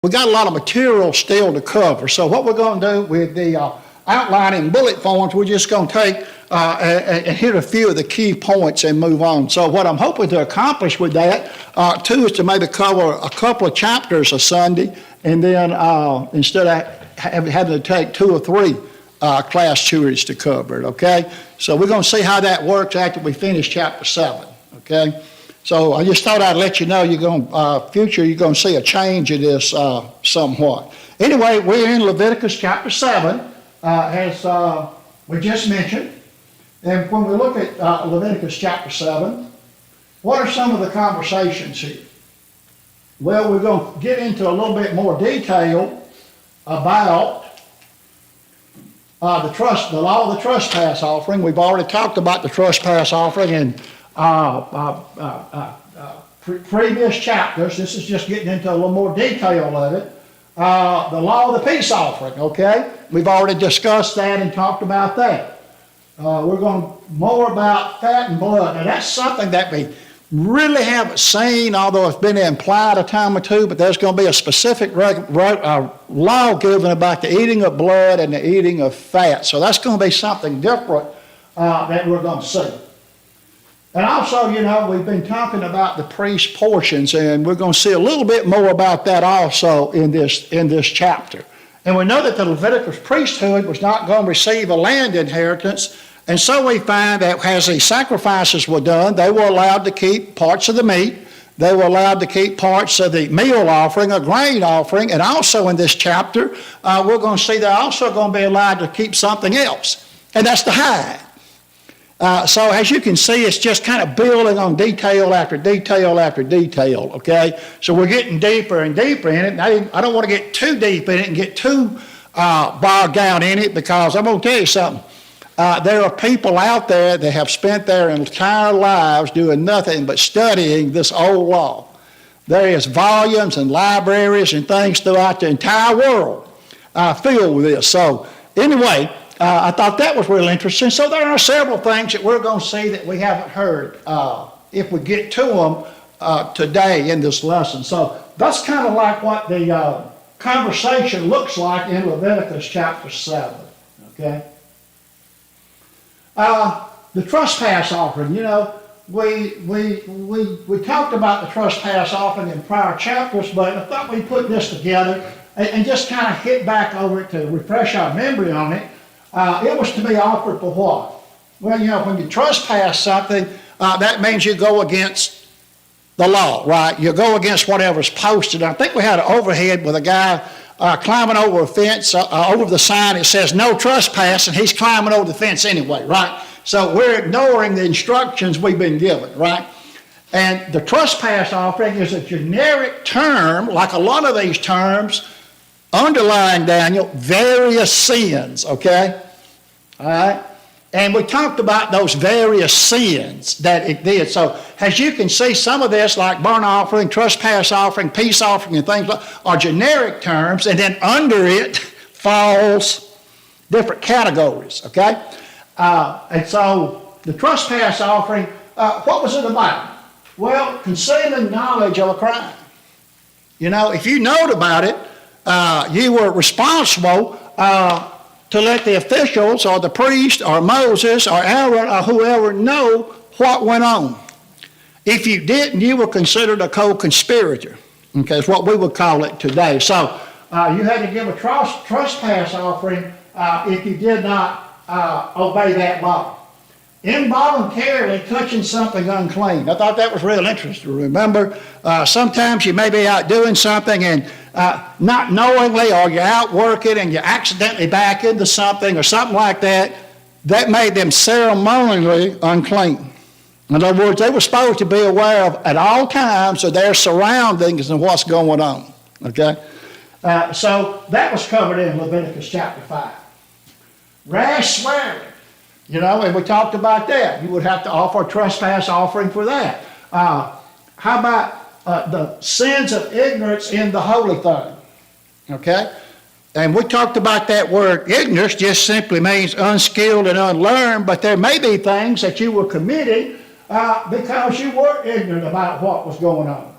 We got a lot of material still to cover. So what we're going to do with the outline in bullet forms, we're just going to take and hit a few of the key points and move on. So what I'm hoping to accomplish with that, too, is to maybe cover a couple of chapters a Sunday, and then instead of having to take 2 or 3 class series to cover it, okay? So we're going to see how that works after we finish chapter 7, okay? So I just thought I'd let you know you're going to see a change in this somewhat. Anyway, we're in Leviticus chapter 7, as we just mentioned. And when we look at Leviticus chapter 7, what are some of the conversations here? Well, we're going to get into a little bit more detail about the law of the trespass offering. We've already talked about the trespass offering in previous chapters. This is just getting into a little more detail of it. The law of the peace offering, okay? We've already discussed that and talked about that. We're going more about fat and blood. Now that's something that we really haven't seen, although it's been implied a time or two, but there's going to be a specific law given about the eating of blood and the eating of fat. So that's going to be something different that we're going to see. And also, you know, we've been talking about the priest portions, and we're going to see a little bit more about that also in this chapter. And we know that the Leviticus priesthood was not going to receive a land inheritance, and so we find that as the sacrifices were done, they were allowed to keep parts of the meat, they were allowed to keep parts of the meal offering, a grain offering, and also in this chapter, we're going to see they're also going to be allowed to keep something else, and that's the hide. So as you can see, it's just kind of building on detail after detail after detail, okay? So we're getting deeper and deeper in it. And I don't want to get too deep in it and get too bogged down in it, because I'm going to tell you something. There are people out there that have spent their entire lives doing nothing but studying this old law. There is volumes and libraries and things throughout the entire world filled with this. So anyway, I thought that was real interesting. So there are several things that we're going to see that we haven't heard if we get to them today in this lesson. So that's kind of like what the conversation looks like in Leviticus chapter 7. Okay? The trespass offering, you know, we talked about the trespass offering in prior chapters, but I thought we'd put this together and just kind of hit back over it to refresh our memory on it. It was to be offered for what? Well, you know, when you trespass something, that means you go against the law, right? You go against whatever's posted. I think we had an overhead with a guy climbing over a fence, over the sign. It says no trespass, and he's climbing over the fence anyway, right? So we're ignoring the instructions we've been given, right? And the trespass offering is a generic term, like a lot of these terms, underlying, Daniel, various sins, okay? All right? And we talked about those various sins that it did. So as you can see, some of this, like burnt offering, trespass offering, peace offering, and things like are generic terms, and then under it falls different categories, okay? And so the trespass offering, what was it about? Well, concealing knowledge of a crime. You know, if you knowed about it, you were responsible to let the officials or the priest or Moses or Aaron or whoever know what went on. If you didn't, you were considered a co-conspirator. Okay, it's what we would call it today. So you had to give a trespass offering if you did not obey that law. Involuntarily touching something unclean. I thought that was real interesting. Remember, sometimes you may be out doing something and not knowingly, or you're out working and you accidentally back into something or something like that, that made them ceremonially unclean. In other words, they were supposed to be aware of at all times of their surroundings and what's going on. Okay? So that was covered in Leviticus chapter 5. Rash swearing. You know, and we talked about that. You would have to offer a trespass offering for that. How about the sins of ignorance in the holy thing? Okay? And we talked about that word ignorance just simply means unskilled and unlearned, but there may be things that you were committing because you were ignorant about what was going on.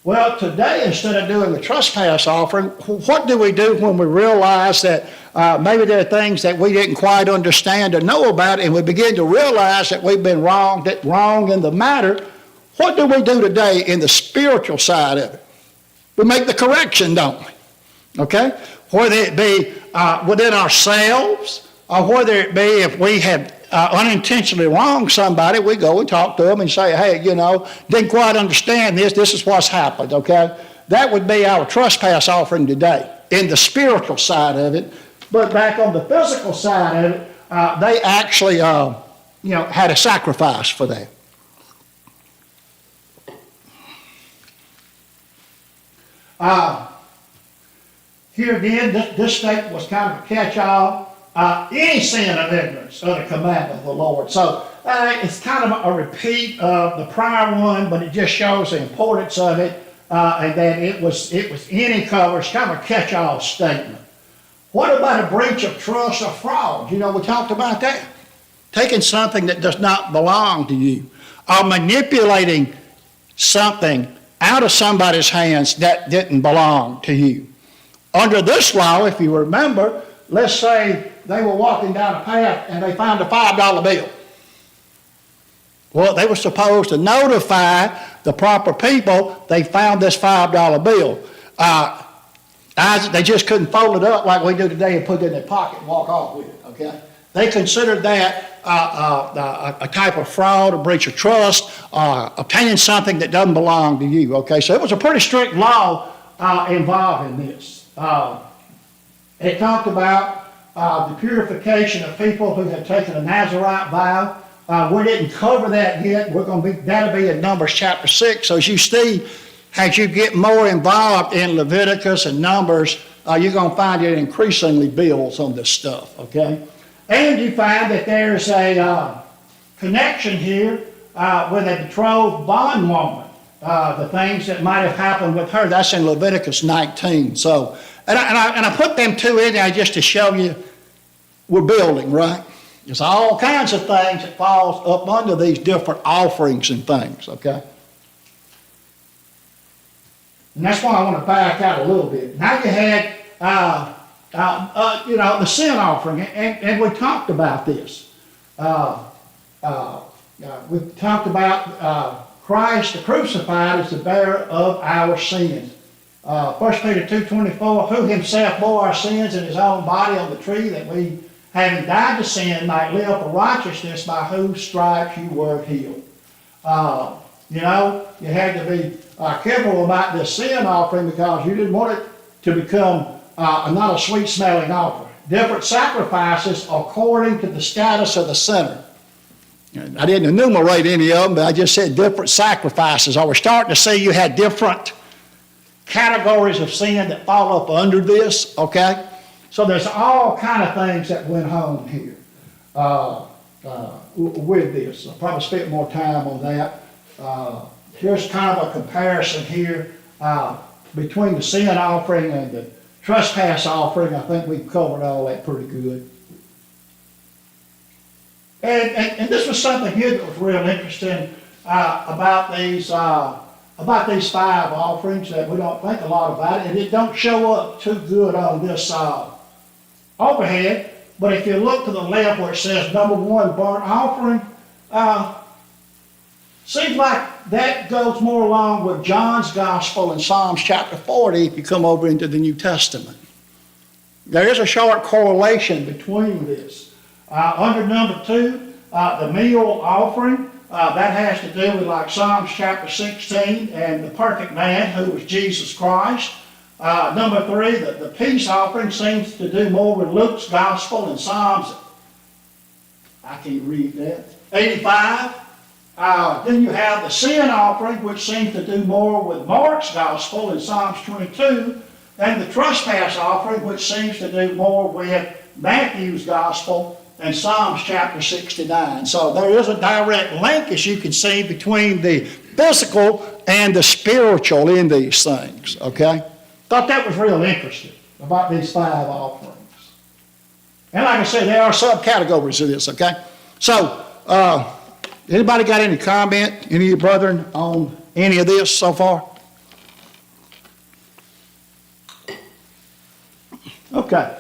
Well, today, instead of doing the trespass offering, what do we do when we realize that maybe there are things that we didn't quite understand or know about, and we begin to realize that we've been wrong in the matter? What do we do today in the spiritual side of it? We make the correction, don't we? Okay? Whether it be within ourselves, or whether it be if we have unintentionally wronged somebody, we go and talk to them and say, hey, didn't quite understand this is what's happened, okay? That would be our trespass offering today in the spiritual side of it. But back on the physical side of it, they actually, had a sacrifice for that. Here again, this statement was kind of a catch-all. Any sin of ignorance of the commandment of the Lord. So it's kind of a repeat of the prior one, but it just shows the importance of it, and that it was any cover. It's kind of a catch-all statement. What about a breach of trust or fraud? We talked about that. Taking something that does not belong to you, or manipulating something out of somebody's hands that didn't belong to you. Under this law, if you remember, let's say they were walking down a path and they found a $5 bill. Well, they were supposed to notify the proper people they found this $5 bill. They just couldn't fold it up like we do today and put it in their pocket and walk off with it, okay? They considered that a type of fraud, a breach of trust, obtaining something that doesn't belong to you, okay? So it was a pretty strict law involved in this. It talked about the purification of people who had taken a Nazirite vow. We didn't cover that yet. That'll be in Numbers chapter 6. So as you see, as you get more involved in Leviticus and Numbers, you're going to find it increasingly builds on this stuff, okay? And you find that there's a connection here with a betrothed bondwoman. The things that might have happened with her, that's in Leviticus 19. So, and I put them two in there just to show you we're building, right? There's all kinds of things that falls up under these different offerings and things, okay? And that's why I want to back out a little bit. Now you had, the sin offering, and we talked about this. We talked about Christ, the crucified, is the bearer of our sins. 1 Peter 2:24, who himself bore our sins in his own body on the tree, that we, having died to sin, might live for righteousness, by whose stripes you were healed. You had to be careful about this sin offering because you didn't want it to become not a sweet-smelling offering. Different sacrifices according to the status of the sinner. I didn't enumerate any of them, but I just said different sacrifices. I was starting to see you had different categories of sin that fall up under this, okay? So there's all kind of things that went on here with this. I'll probably spend more time on that. Here's kind of a comparison here between the sin offering and the trespass offering. I think we've covered all that pretty good. And this was something here that was real interesting about these 5 offerings that we don't think a lot about it, and it don't show up too good on this overhead. But if you look to the left where it says number 1, burnt offering, seems like that goes more along with John's Gospel in Psalms chapter 40 if you come over into the New Testament. There is a short correlation between this. Under number 2, the meal offering, that has to do with like Psalms chapter 16 and the perfect man who was Jesus Christ. Number 3, the peace offering seems to do more with Luke's Gospel and Psalms, I can't read that, 85. Then you have the sin offering, which seems to do more with Mark's Gospel in Psalms 22, and the trespass offering, which seems to do more with Matthew's Gospel and Psalms chapter 69. So there is a direct link, as you can see, between the physical and the spiritual in these things, okay? Thought that was real interesting about these 5 offerings. And like I said, there are subcategories of this, okay? So, anybody got any comment, any of you brethren, on any of this so far? Okay.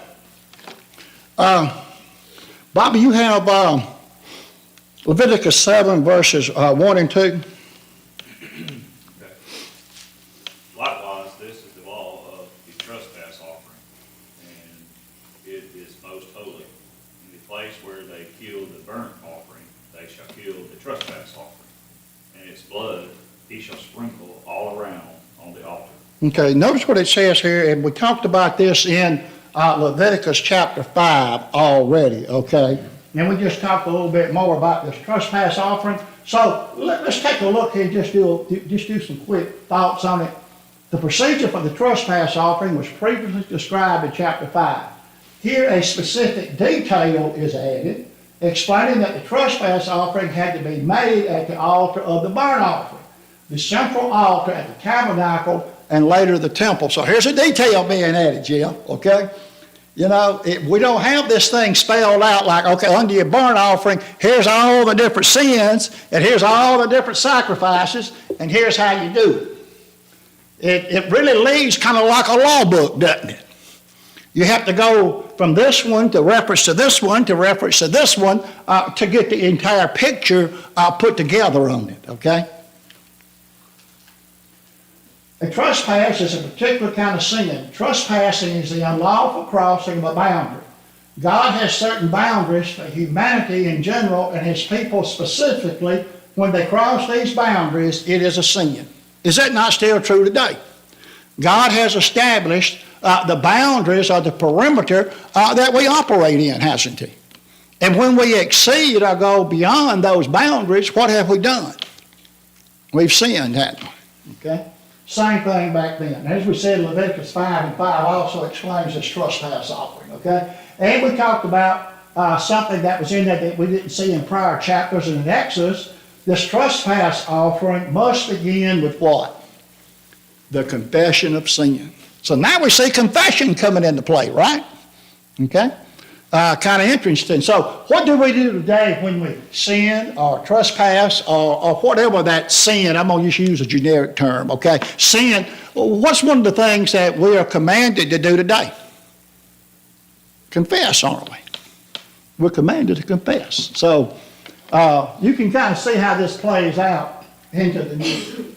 Bobby, you have Leviticus 7 verses 1 and 2. Likewise, this is the law of the trespass offering, and it is most holy. In the place where they kill the burnt offering, they shall kill the trespass offering, and its blood he shall sprinkle all around on the altar. Okay, notice what it says here, and we talked about this in Leviticus chapter 5 already, okay? And we just talked a little bit more about this trespass offering. So let's take a look here, just do some quick thoughts on it. The procedure for the trespass offering was previously described in chapter 5. Here a specific detail is added, explaining that the trespass offering had to be made at the altar of the burnt offering, the central altar at the tabernacle, and later the temple. So here's a detail being added, Jim, okay? You know, we don't have this thing spelled out like, okay, under your burnt offering, here's all the different sins, and here's all the different sacrifices, and here's how you do it. It really leads kind of like a law book, doesn't it? You have to go from this one to reference to this one to reference to this one to get the entire picture put together on it, okay? A trespass is a particular kind of sin. Trespassing is the unlawful crossing of a boundary. God has certain boundaries for humanity in general and his people specifically. When they cross these boundaries, it is a sin. Is that not still true today? God has established the boundaries or the perimeter that we operate in, hasn't he? And when we exceed or go beyond those boundaries, what have we done? We've sinned, haven't we? Okay? Same thing back then. As we said, Leviticus 5 and 5 also explains this trespass offering, okay? And we talked about something that was in there that we didn't see in prior chapters and in Exodus. This trespass offering must begin with what? The confession of sin. So now we see confession coming into play, right? Okay? Kind of interesting. So what do we do today when we sin or trespass or whatever that sin, I'm going to just use a generic term, okay? Sin, what's one of the things that we are commanded to do today? Confess, aren't we? We're commanded to confess. So you can kind of see how this plays out into the new.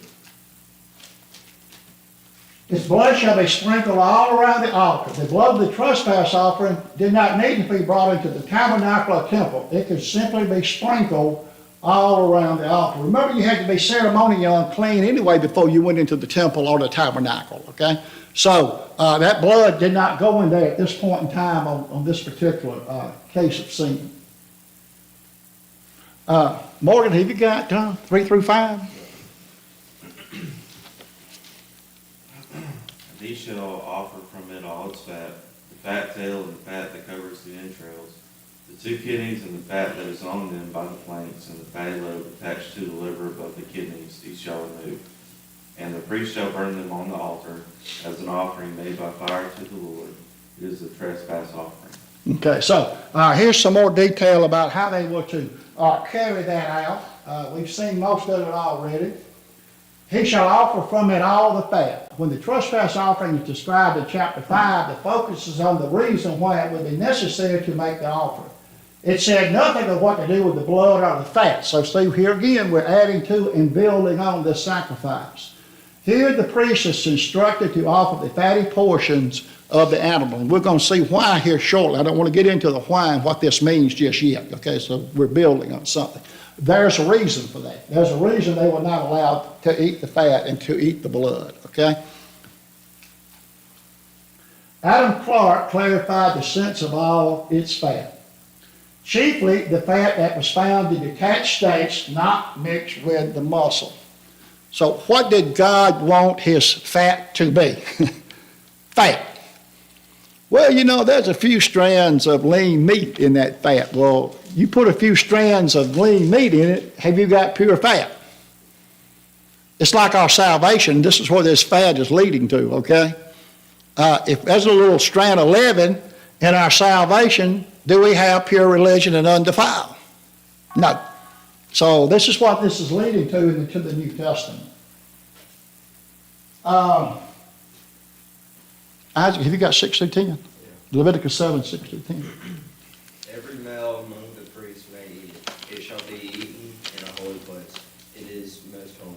Its blood shall be sprinkled all around the altar. The blood of the trespass offering did not need to be brought into the tabernacle or temple. It could simply be sprinkled all around the altar. Remember, you had to be ceremonially unclean anyway before you went into the temple or the tabernacle, okay? So that blood did not go in there at this point in time on this particular case of sin. Morgan, have you got 3 through 5? He shall offer from it all its fat, the fat tail and the fat that covers the entrails, the 2 kidneys and the fat that is on them by the flanks, and the fatty lobe attached to the liver above the kidneys, he shall remove. And the priest shall burn them on the altar as an offering made by fire to the Lord. It is a trespass offering. Okay, so here's some more detail about how they were to carry that out. We've seen most of it already. He shall offer from it all the fat. When the trespass offering is described in chapter 5, the focus is on the reason why it would be necessary to make the offering. It said nothing of what to do with the blood or the fat. So see, here again, we're adding to and building on this sacrifice. Here the priest is instructed to offer the fatty portions of the animal. And we're going to see why here shortly. I don't want to get into the why and what this means just yet. Okay, so we're building on something. There's a reason for that. There's a reason they were not allowed to eat the fat and to eat the blood, okay? Adam Clark clarified the sense of all its fat. Chiefly the fat that was found in detached states, not mixed with the muscle. So what did God want his fat to be? Fat. Well, you know, there's a few strands of lean meat in that fat. Well, you put a few strands of lean meat in it, have you got pure fat? It's like our salvation. This is where this fat is leading to, okay? If there's a little strand of leaven in our salvation, do we have pure religion and undefiled? No. So this is what this is leading to into the New Testament. Isaac, have you got 6 through 10? Leviticus 7, 6 through 10. Every male among the priests may eat it. It shall be eaten in a holy place. It is most holy.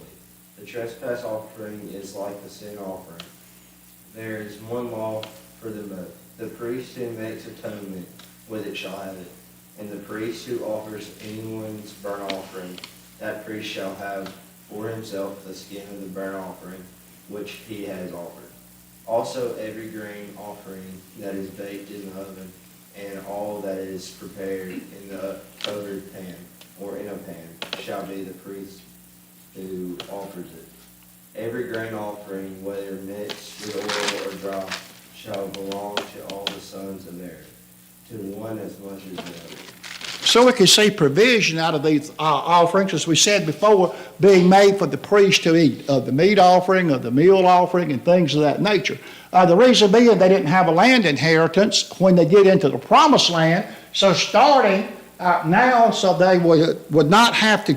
The trespass offering is like the sin offering. There is one law for them both. The priest who makes atonement with it shall have it, and the priest who offers anyone's burnt offering, that priest shall have for himself the skin of the burnt offering which he has offered. Also every grain offering that is baked in the oven, and all that is prepared in the covered pan, or in a pan, shall be the priest who offers it. Every grain offering, whether mixed with oil or dry, shall belong to all the sons of Aaron, to one as much as the other. So we can see provision out of these offerings, as we said before, being made for the priest to eat, of the meat offering, of the meal offering, and things of that nature. The reason being they didn't have a land inheritance when they get into the promised land, so starting now, so they would not have to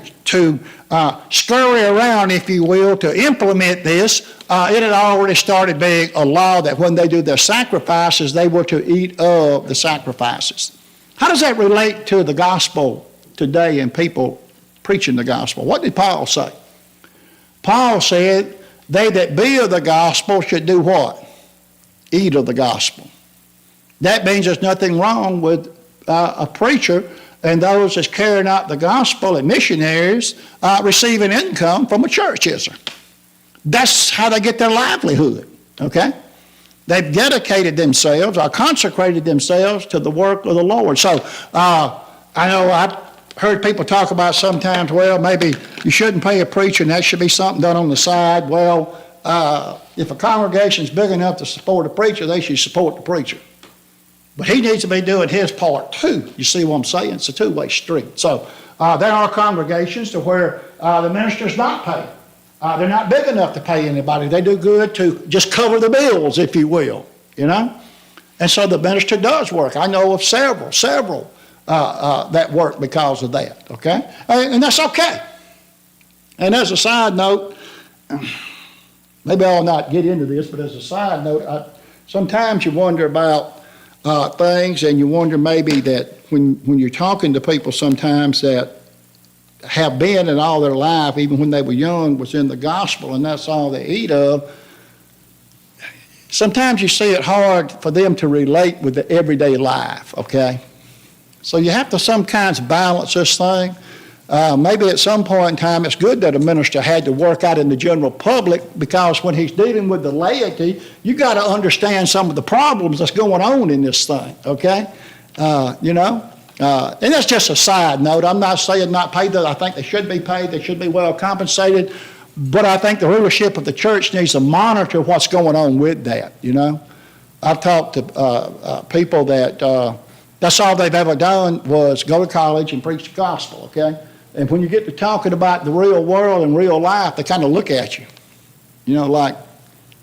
scurry around, if you will, to implement this. It had already started being a law that when they do their sacrifices, they were to eat of the sacrifices. How does that relate to the gospel today and people preaching the gospel? What did Paul say? Paul said, they that be of the gospel should do what? Eat of the gospel. That means there's nothing wrong with a preacher and those that's carrying out the gospel and missionaries receiving income from a church, is there? That's how they get their livelihood, okay? They've dedicated themselves or consecrated themselves to the work of the Lord. So I know I've heard people talk about sometimes, well, maybe you shouldn't pay a preacher and that should be something done on the side. Well, if a congregation's big enough to support a preacher, they should support the preacher. But he needs to be doing his part too. You see what I'm saying? It's a two-way street. So there are congregations to where the minister's not paid. They're not big enough to pay anybody. They do good to just cover the bills, if you will, you know. And so the minister does work. I know of several that work because of that, okay? And that's okay. And as a side note, maybe I'll not get into this, but as a side note, sometimes you wonder about things, and you wonder maybe that when you're talking to people sometimes that have been in all their life, even when they were young, was in the gospel, and that's all they eat of. Sometimes you see it hard for them to relate with the everyday life, okay? So you have to sometimes balance this thing. Maybe at some point in time it's good that a minister had to work out in the general public, because when he's dealing with the laity, you got to understand some of the problems that's going on in this thing, okay? You know? And that's just a side note. I'm not saying not paid. I think they should be paid. They should be well compensated. But I think the rulership of the church needs to monitor what's going on with that, you know. I've talked to people that that's all they've ever done was go to college and preach the gospel, okay? And when you get to talking about the real world and real life, they kind of look at you, you know, like,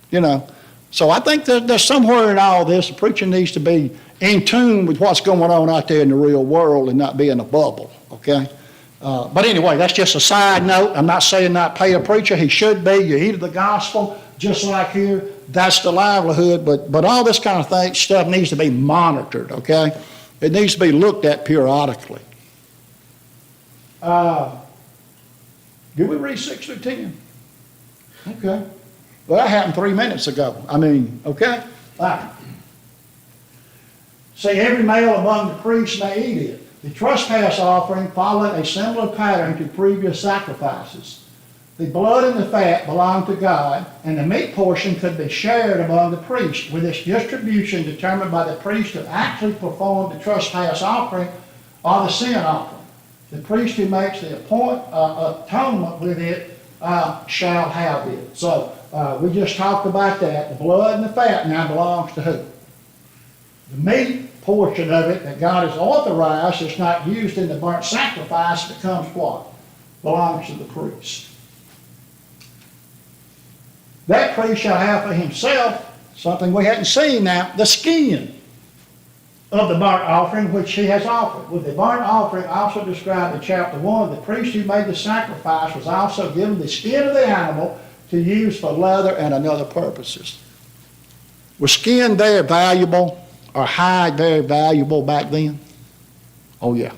you know. So I think there's somewhere in all this, the preacher needs to be in tune with what's going on out there in the real world and not be in a bubble, okay? But anyway, that's just a side note. I'm not saying not pay a preacher. He should be. You eat of the gospel, just like here. That's the livelihood. But all this kind of stuff needs to be monitored, okay? It needs to be looked at periodically. Did we read 6 through 10? Okay. Well, that happened 3 minutes ago. I mean, okay? All right. Say, every male among the priests may eat it. The trespass offering followed a similar pattern to previous sacrifices. The blood and the fat belonged to God, and the meat portion could be shared among the priests, with its distribution determined by the priest who actually performed the trespass offering or the sin offering. The priest who makes the atonement with it shall have it. So we just talked about that. The blood and the fat now belongs to who? The meat portion of it that God has authorized is not used in the burnt sacrifice, becomes what? Belongs to the priest. That priest shall have for himself something we hadn't seen now, the skin of the burnt offering which he has offered. With the burnt offering also described in chapter 1, the priest who made the sacrifice was also given the skin of the animal to use for leather and other purposes. Was skin there valuable? are high, very valuable back then? Oh, yeah.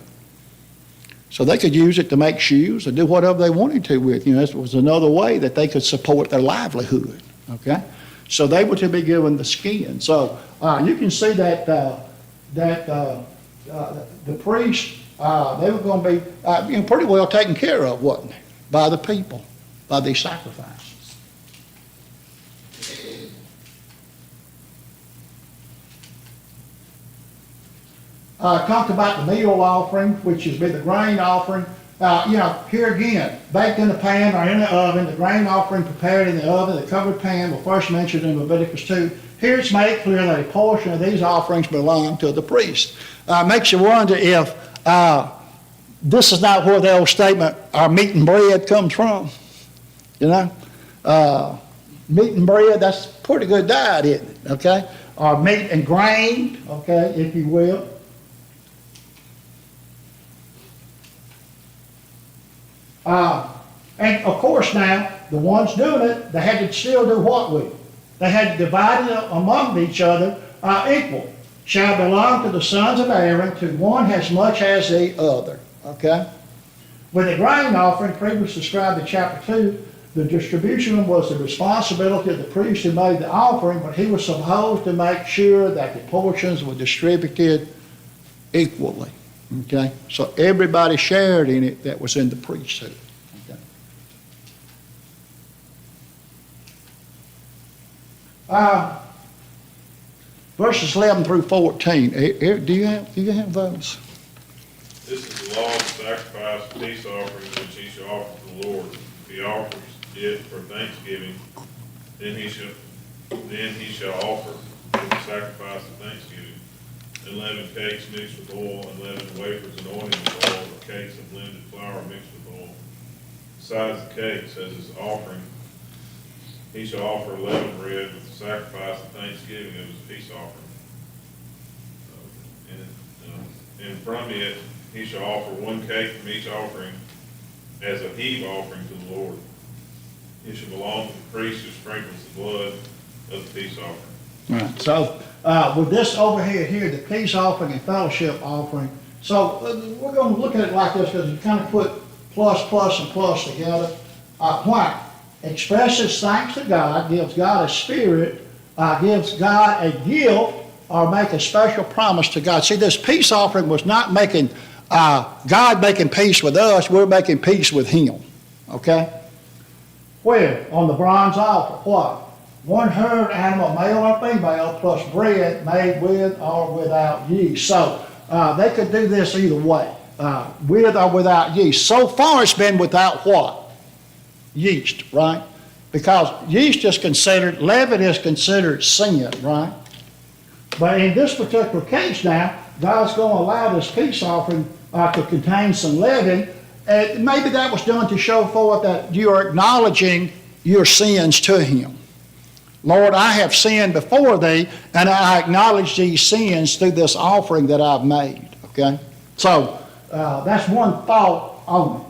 So they could use it to make shoes or do whatever they wanted to with. This was another way that they could support their livelihood, okay? So they were to be given the skin. So you can see that the priests, they were going to be pretty well taken care of, wasn't they, by the people, by these sacrifices. Talked about the meal offering, which has been the grain offering. Here again, baked in the pan or in the oven, the grain offering prepared in the oven, the covered pan was first mentioned in Leviticus 2. Here it's made clear that a portion of these offerings belong to the priest. Makes you wonder if this is not where the old statement, our meat and bread comes from. Meat and bread, that's a pretty good diet, isn't it? Okay? Or meat and grain, okay, if you will. And of course now, the ones doing it, they had to still do what with it? They had to divide it among each other equal. Shall belong to the sons of Aaron, to one as much as the other. Okay? With the grain offering, previously described in chapter 2, the distribution was the responsibility of the priest who made the offering, but he was supposed to make sure that the portions were distributed equally. Okay? So everybody shared in it that was in the priesthood. Okay? Verses 11 through 14. Do you have those? This is the law of sacrifice, peace offerings, which he shall offer to the Lord. If he offers it for thanksgiving, then he shall offer for the sacrifice of thanksgiving unleavened cakes mixed with oil, unleavened wafers anointed with oil, or cakes of blended flour mixed with oil. Besides the cakes, as his offering, he shall offer leavened bread with the sacrifice of thanksgiving of his peace offering. And from it, he shall offer one cake from each offering as a heave offering to the Lord. It shall belong to the priest who sprinkles the blood of the peace offering. Right. So with this overhead here, the peace offering and fellowship offering, so we're going to look at it like this because you kind of put plus, plus, and plus together. Why? Expresses thanks to God, gives God a spirit, gives God a gift, or make a special promise to God. See, this peace offering was not making God making peace with us, we're making peace with Him. Okay? Where? On the bronze altar. What? One herd animal, male or female, plus bread made with or without yeast. So they could do this either way, with or without yeast. So far it's been without what? Yeast, right? Because yeast is considered, leaven is considered sin, right? But in this particular case now, God's going to allow this peace offering to contain some leaven. Maybe that was done to show forth that you are acknowledging your sins to Him. Lord, I have sinned before Thee, and I acknowledge these sins through this offering that I've made. Okay? So, that's one thought on it.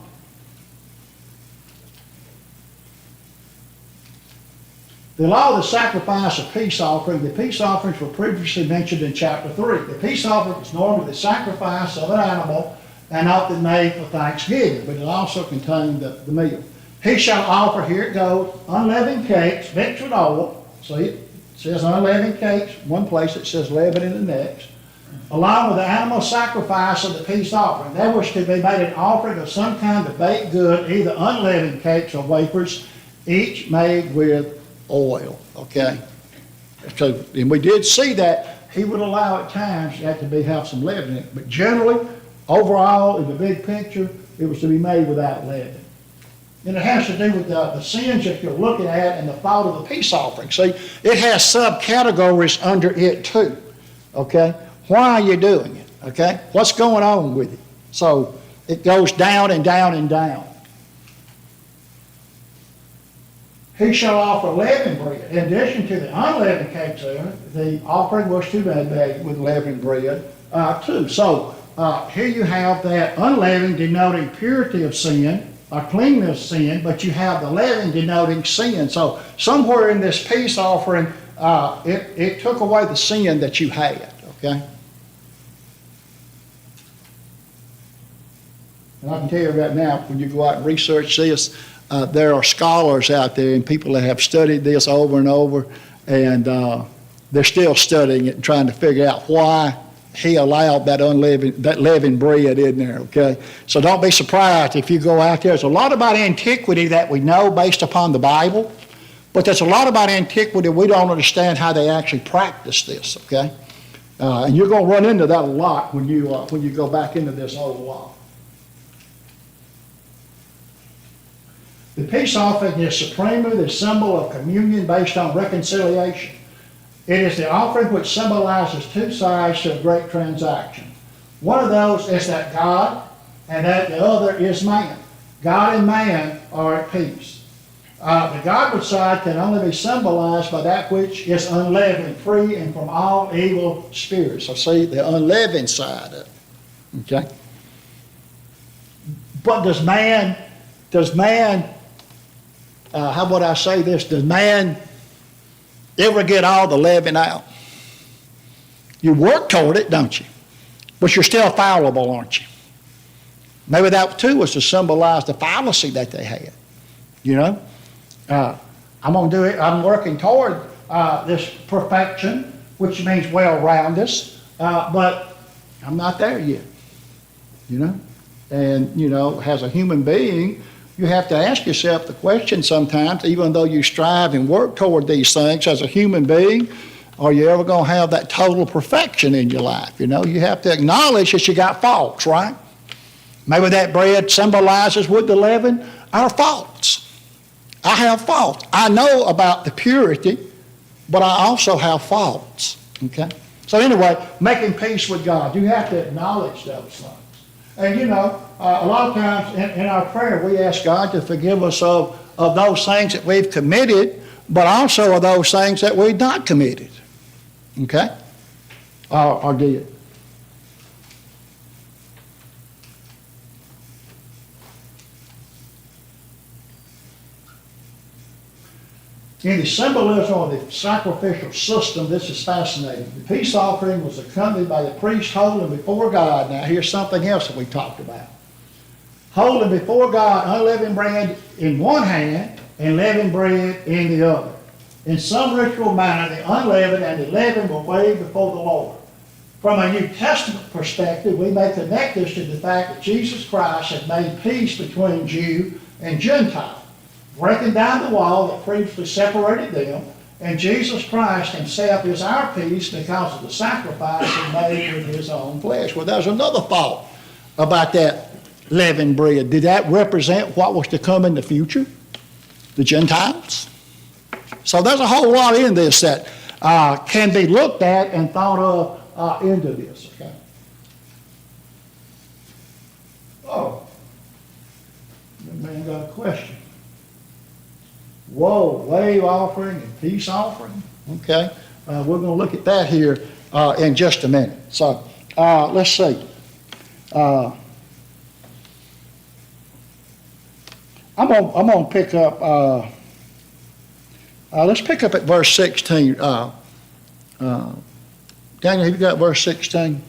The law of the sacrifice of peace offering, the peace offerings were previously mentioned in chapter 3. The peace offering is normally the sacrifice of an animal and often made for thanksgiving, but it also contained the meal. He shall offer, here it goes, unleavened cakes mixed with oil. See, it says unleavened cakes, one place it says leaven in the next, along with the animal sacrifice of the peace offering. There was to be made an offering of some kind of baked good, either unleavened cakes or wafers, each made with oil, okay? So, and we did see that He would allow at times that to have some leaven in it, but generally, overall, in the big picture, it was to be made without leaven. And it has to do with the sins that you're looking at and the thought of the peace offering. See, it has subcategories under it too, okay? Why are you doing it, okay? What's going on with it? So, it goes down and down and down. He shall offer leavened bread. In addition to the unleavened cakes there, the offering was to be made with leavened bread too. So here you have that unleavened denoting purity of sin, or cleanness of sin, but you have the leaven denoting sin. So somewhere in this peace offering, it took away the sin that you had, okay? And I can tell you right now, when you go out and research this, there are scholars out there and people that have studied this over and over, and they're still studying it and trying to figure out why he allowed that leavened bread in there, okay? So don't be surprised if you go out there. There's a lot about antiquity that we know based upon the Bible, but there's a lot about antiquity we don't understand how they actually practice this, okay? And you're going to run into that a lot when you go back into this old law. The peace offering is supremely the symbol of communion based on reconciliation. It is the offering which symbolizes two sides to a great transaction. One of those is that God, and that the other is man. God and man are at peace. The Godward side can only be symbolized by that which is unleavened, free and from all evil spirits. So see, the unleavened side of it. Okay? But does man, how would I say this, does man ever get all the leaven out? You work toward it, don't you? But you're still fallible, aren't you? Maybe that too was to symbolize the fallacy that they had. You know? I'm going to do it. I'm working toward this perfection, which means well-roundedness, but I'm not there yet. You know? And, you know, as a human being, you have to ask yourself the question sometimes, even though you strive and work toward these things as a human being, are you ever going to have that total perfection in your life? You know, you have to acknowledge that you got faults, right? Maybe that bread symbolizes with the leaven our faults. I have faults. I know about the purity, but I also have faults, okay? So anyway, making peace with God, you have to acknowledge those things. And you know, a lot of times in our prayer, we ask God to forgive us of those things that we've committed, but also of those things that we've not committed. Okay? Or did. In the symbolism of the sacrificial system, this is fascinating. The peace offering was accompanied by the priest holding before God. Now, here's something else that we talked about. Holding before God unleavened bread in one hand and leavened bread in the other. In some ritual manner, the unleavened and the leavened were waved before the Lord. From a New Testament perspective, we may connect this to the fact that Jesus Christ had made peace between Jew and Gentile, breaking down the wall that previously separated them, and Jesus Christ himself is our peace because of the sacrifice he made with his own flesh. Well, there's another thought about that leavened bread. Did that represent what was to come in the future? The Gentiles? So there's a whole lot in this that can be looked at and thought of into this. Okay? Oh, the man got a question. Whoa, wave offering and peace offering. Okay, we're going to look at that here in just a minute. So let's see. I'm going to pick up. Let's pick up at verse 16. Daniel, have you got verse 16?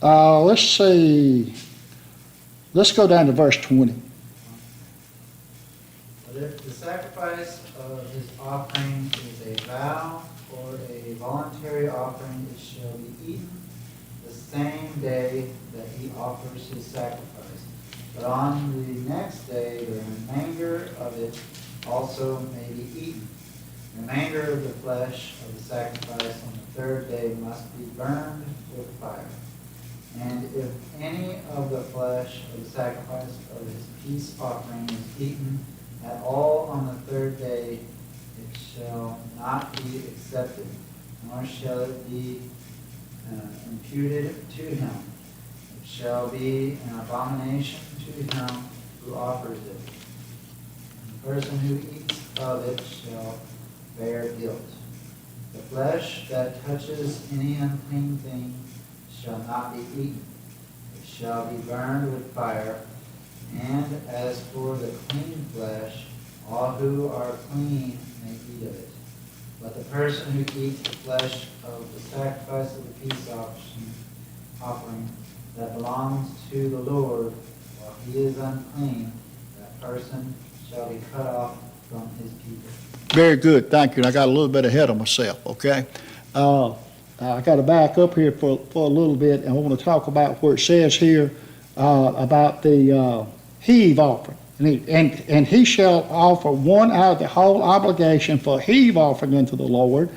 Let's see. Let's go down to verse 20. But if the sacrifice of his offering is a vow or a voluntary offering, it shall be eaten the same day that he offers his sacrifice. But on the next day, the remainder of it also may be eaten. The remainder of the flesh of the sacrifice on the third day must be burned with fire. And if any of the flesh of the sacrifice of his peace offering is eaten at all on the third day, it shall not be accepted, nor shall it be imputed to him. It shall be an abomination to him who offers it. And the person who eats of it shall bear guilt. The flesh that touches any unclean thing shall not be eaten. It shall be burned with fire. And as for the clean flesh, all who are clean may eat of it. But the person who eats the flesh of the sacrifice of the peace offering that belongs to the Lord, while he is unclean, that person shall be cut off from his people. Very good, thank you. And I got a little bit ahead of myself, okay? I got to back up here for a little bit, and I want to talk about where it says here about the heave offering. And he shall offer one out of the whole obligation for a heave offering unto the Lord,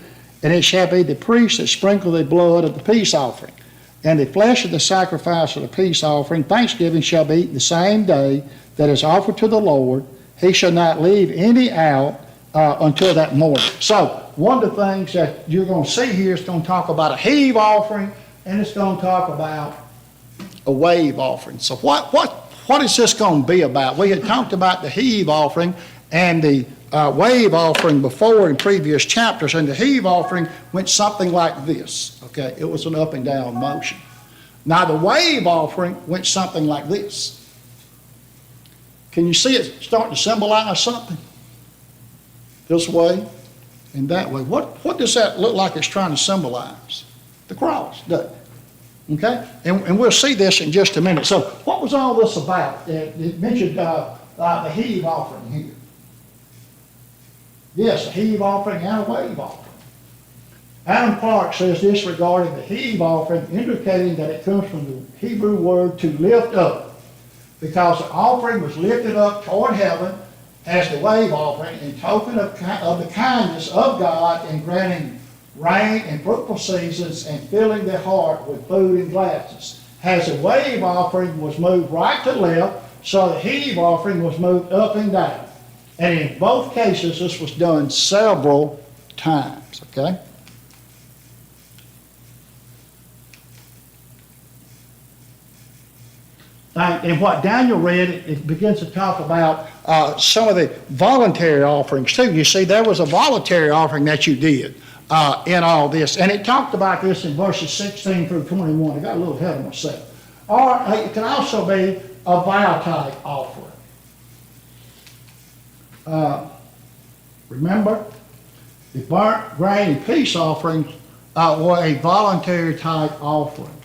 and it shall be the priest that sprinkle the blood of the peace offering. And the flesh of the sacrifice of the peace offering, thanksgiving, shall be eaten the same day that is offered to the Lord. He shall not leave any out until that morning. So, one of the things that you're going to see here is going to talk about a heave offering, and it's going to talk about a wave offering. So what is this going to be about? We had talked about the heave offering and the wave offering before in previous chapters, and the heave offering went something like this. Okay, it was an up and down motion. Now the wave offering went something like this. Can you see it starting to symbolize something? This way and that way. What does that look like it's trying to symbolize? The cross, doesn't it? Okay? And we'll see this in just a minute. So what was all this about? It mentioned the heave offering here. Yes, a heave offering and a wave offering. Adam Clark says this regarding the heave offering, indicating that it comes from the Hebrew word to lift up, because the offering was lifted up toward heaven as the wave offering in token of the kindness of God in granting rain and fruitful seasons and filling their heart with food and gladness. As the wave offering was moved right to left, so the heave offering was moved up and down. And in both cases, this was done several times, okay? And what Daniel read, it begins to talk about some of the voluntary offerings too. You see, there was a voluntary offering that you did in all this. And it talked about this in verses 16 through 21. I got a little ahead of myself. Or it can also be a vow type offering. Remember, the burnt grain and peace offerings were a voluntary type offering.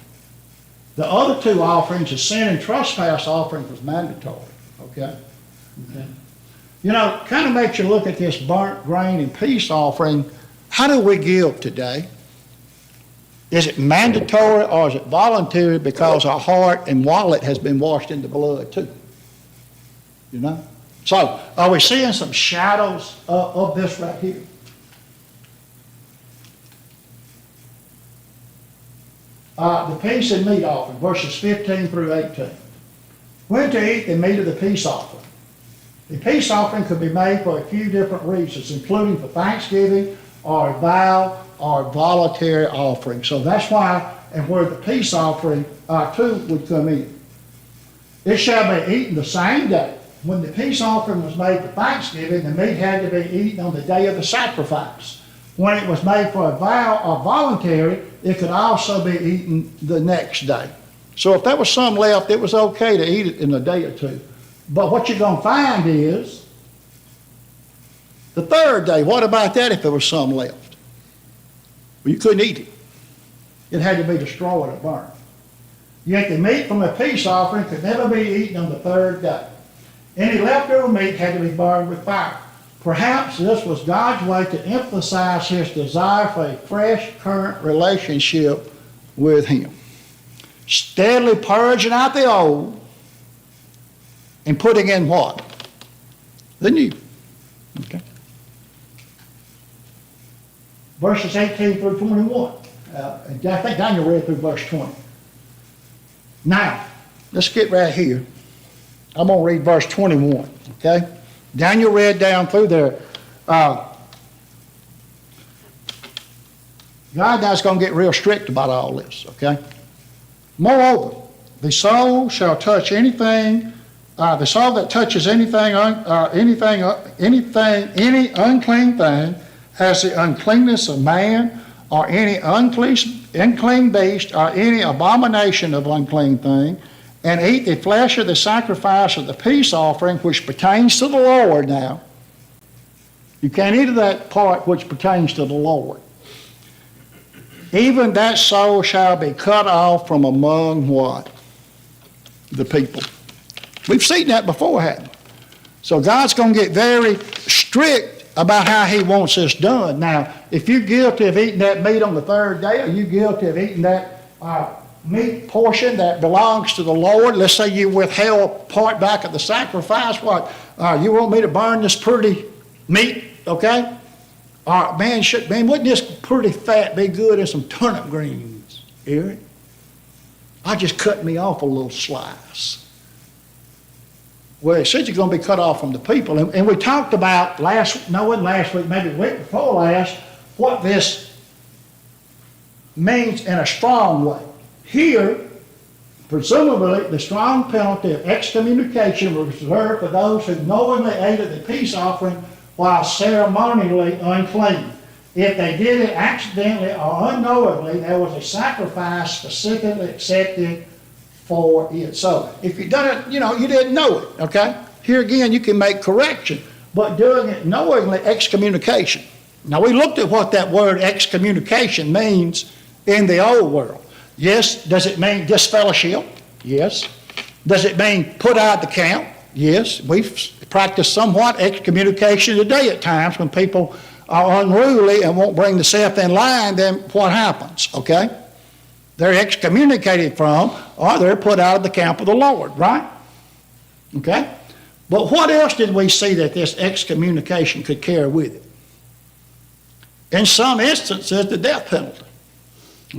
The other two offerings, the sin and trespass offering, was mandatory. Okay? You know, it kind of makes you look at this burnt grain and peace offering. How do we give today? Is it mandatory or is it voluntary because our heart and wallet has been washed in the blood too? You know? So, are we seeing some shadows of this right here? The peace and meat offering, verses 15 through 18. When to eat the meat of the peace offering. The peace offering could be made for a few different reasons, including for thanksgiving or a vow or voluntary offering. So that's why and where the peace offering too would come in. It shall be eaten the same day. When the peace offering was made for thanksgiving, the meat had to be eaten on the day of the sacrifice. When it was made for a vow or voluntary, it could also be eaten the next day. So if there was some left, it was okay to eat it in a day or two. But what you're going to find is the third day. What about that if there was some left? Well, you couldn't eat it. It had to be destroyed or burned. Yet the meat from a peace offering could never be eaten on the third day. Any leftover meat had to be burned with fire. Perhaps this was God's way to emphasize his desire for a fresh, current relationship with him. Steadily purging out the old and putting in what? The new. Okay. Verses 18 through 21. I think Daniel read through verse 20. Now, let's get right here. I'm going to read verse 21, okay? Daniel read down through there. God now's going to get real strict about all this, okay? Moreover, the soul shall touch anything, the soul that touches any unclean thing has the uncleanness of man, or any unclean beast, or any abomination of unclean thing, and eat the flesh of the sacrifice of the peace offering, which pertains to the Lord now. You can't eat of that part which pertains to the Lord. Even that soul shall be cut off from among what? The people. We've seen that before, haven't we? So God's going to get very strict about how he wants this done. Now, if you're guilty of eating that meat on the third day, or you're guilty of eating that meat portion that belongs to the Lord, let's say you withheld part back of the sacrifice, what? You want me to burn this pretty meat, okay? Man, wouldn't this pretty fat be good in some turnip greens, Eric? I just cut me off a little slice. Well, it says you're going to be cut off from the people. And we talked about last week, maybe the week before last, what this means in a strong way. Here, presumably, the strong penalty of excommunication was reserved for those who knowingly ate of the peace offering while ceremonially unclean. If they did it accidentally or unknowingly, there was a sacrifice specifically accepted for it. So if you done it, you didn't know it, okay? Here again, you can make correction, but doing it knowingly, excommunication. Now we looked at what that word excommunication means in the old world. Yes, does it mean disfellowship? Yes. Does it mean put out the camp? Yes. We've practiced somewhat excommunication today at times when people are unruly and won't bring themselves in line, then what happens, okay? They're excommunicated from, or they're put out of the camp of the Lord, right? Okay? But what else did we see that this excommunication could carry with it? In some instances, the death penalty.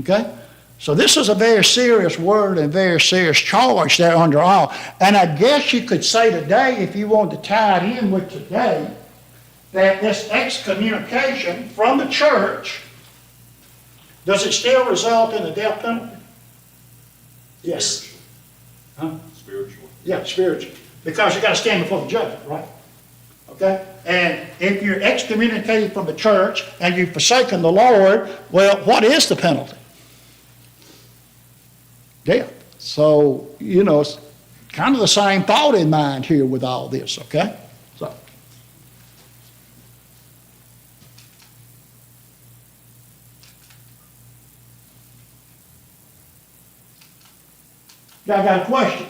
Okay? So this is a very serious word and very serious charge there under all. And I guess you could say today, if you wanted to tie it in with today, that this excommunication from the church, does it still result in the death penalty? Yes. Huh? Spiritual. Yeah, spiritually. Because you got to stand before the judgment, right? Okay? And if you're excommunicated from the church and you've forsaken the Lord, well, what is the penalty? Death. So, it's kind of the same thought in mind here with all this, okay? So. Now, I got a question.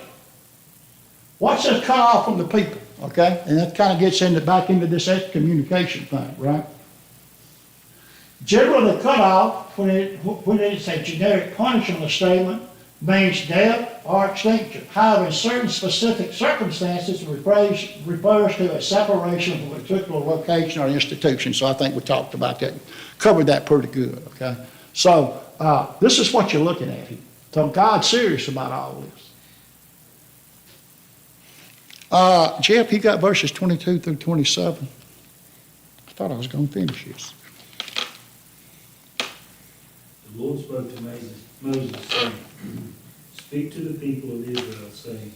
What's this cut off from the people, okay? And that kind of gets back into this excommunication thing, right? Generally, the cutoff, when it's a generic punishment statement, means death or extinction. However, in certain specific circumstances, it refers to a separation from a particular location or institution. So I think we talked about that, covered that pretty good, okay? So this is what you're looking at here. So God's serious about all this. Jeff, you got verses 22 through 27. I thought I was going to finish this. The Lord spoke to Moses, saying, Speak to the people of Israel, saying,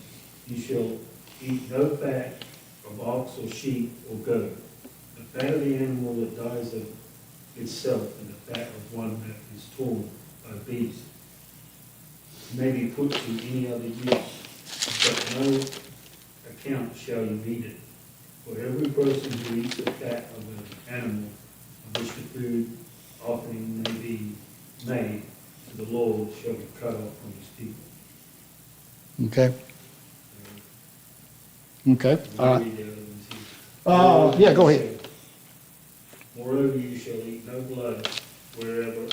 You shall eat no fat of ox or sheep or goat, the fat of the animal that dies of itself, and the fat of one that is torn by beast. It may be put to any other use, but no account shall you eat it. For every person who eats the fat of an animal, of which the food offering may be made to the Lord, shall be cut off from his people. Okay. Okay. All right. Read the other ones here. Yeah, go ahead. Moreover, you shall eat no blood wherever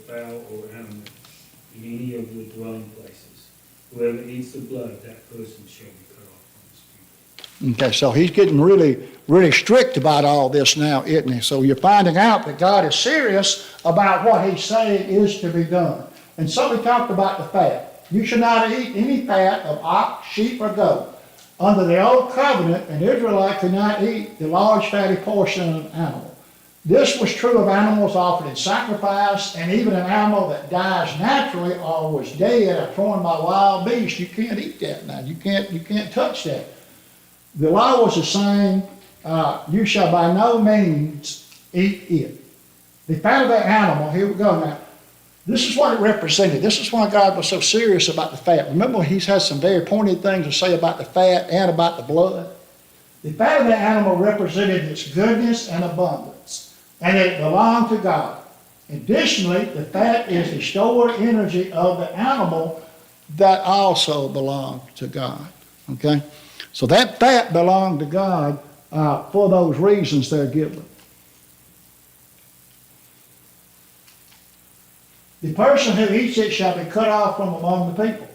fowl or animal in any of your dwelling places. Whoever eats the blood, that person shall be cut off from his people. Okay, so he's getting really, really strict about all this now, isn't he? So you're finding out that God is serious about what he's saying is to be done. And so we talked about the fat. You should not eat any fat of ox, sheep, or goat. Under the old covenant, an Israelite could not eat the large fatty portion of an animal. This was true of animals offered in sacrifice, and even an animal that dies naturally or was dead or torn by wild beasts. You can't eat that now. You can't touch that. The law was the same. You shall by no means eat it. The fat of that animal, here we go now. This is what it represented. This is why God was so serious about the fat. Remember, he has some very pointed things to say about the fat and about the blood. The fat of the animal represented its goodness and abundance, and it belonged to God. Additionally, the fat is the stored energy of the animal that also belonged to God. Okay? So that fat belonged to God for those reasons they're given. The person who eats it shall be cut off from among the people.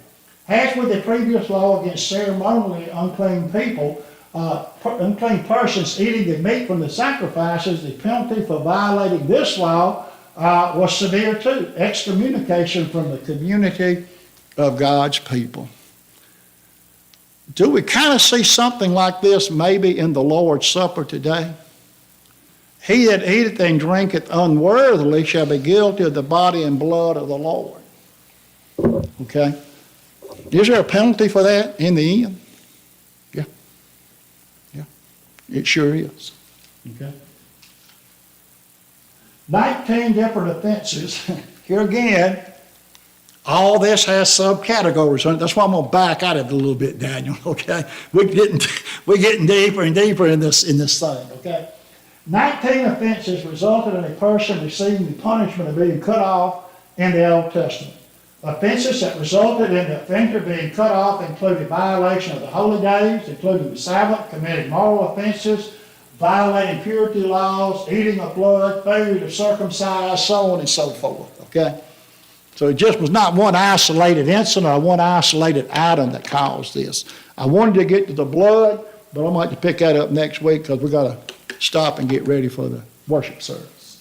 As with the previous law against ceremonially unclean people, unclean persons eating the meat from the sacrifices, the penalty for violating this law was severe too, excommunication from the community of God's people. Do we kind of see something like this maybe in the Lord's Supper today? He that eateth and drinketh unworthily shall be guilty of the body and blood of the Lord. Okay? Is there a penalty for that in the end? Yeah. Yeah. It sure is. Okay? 19 different offenses. Here again, all this has subcategories on it. That's why I'm going to back out of it a little bit, Daniel, okay? We're getting deeper and deeper in this thing, okay? 19 offenses resulted in a person receiving the punishment of being cut off in the Old Testament. Offenses that resulted in the offender being cut off included violation of the holy days, including the Sabbath, committing moral offenses, violating purity laws, eating of blood, food of circumcised, so on and so forth, okay? So it just was not one isolated incident or one isolated item that caused this. I wanted to get to the blood, but I might have to pick that up next week because we've got to stop and get ready for the worship service.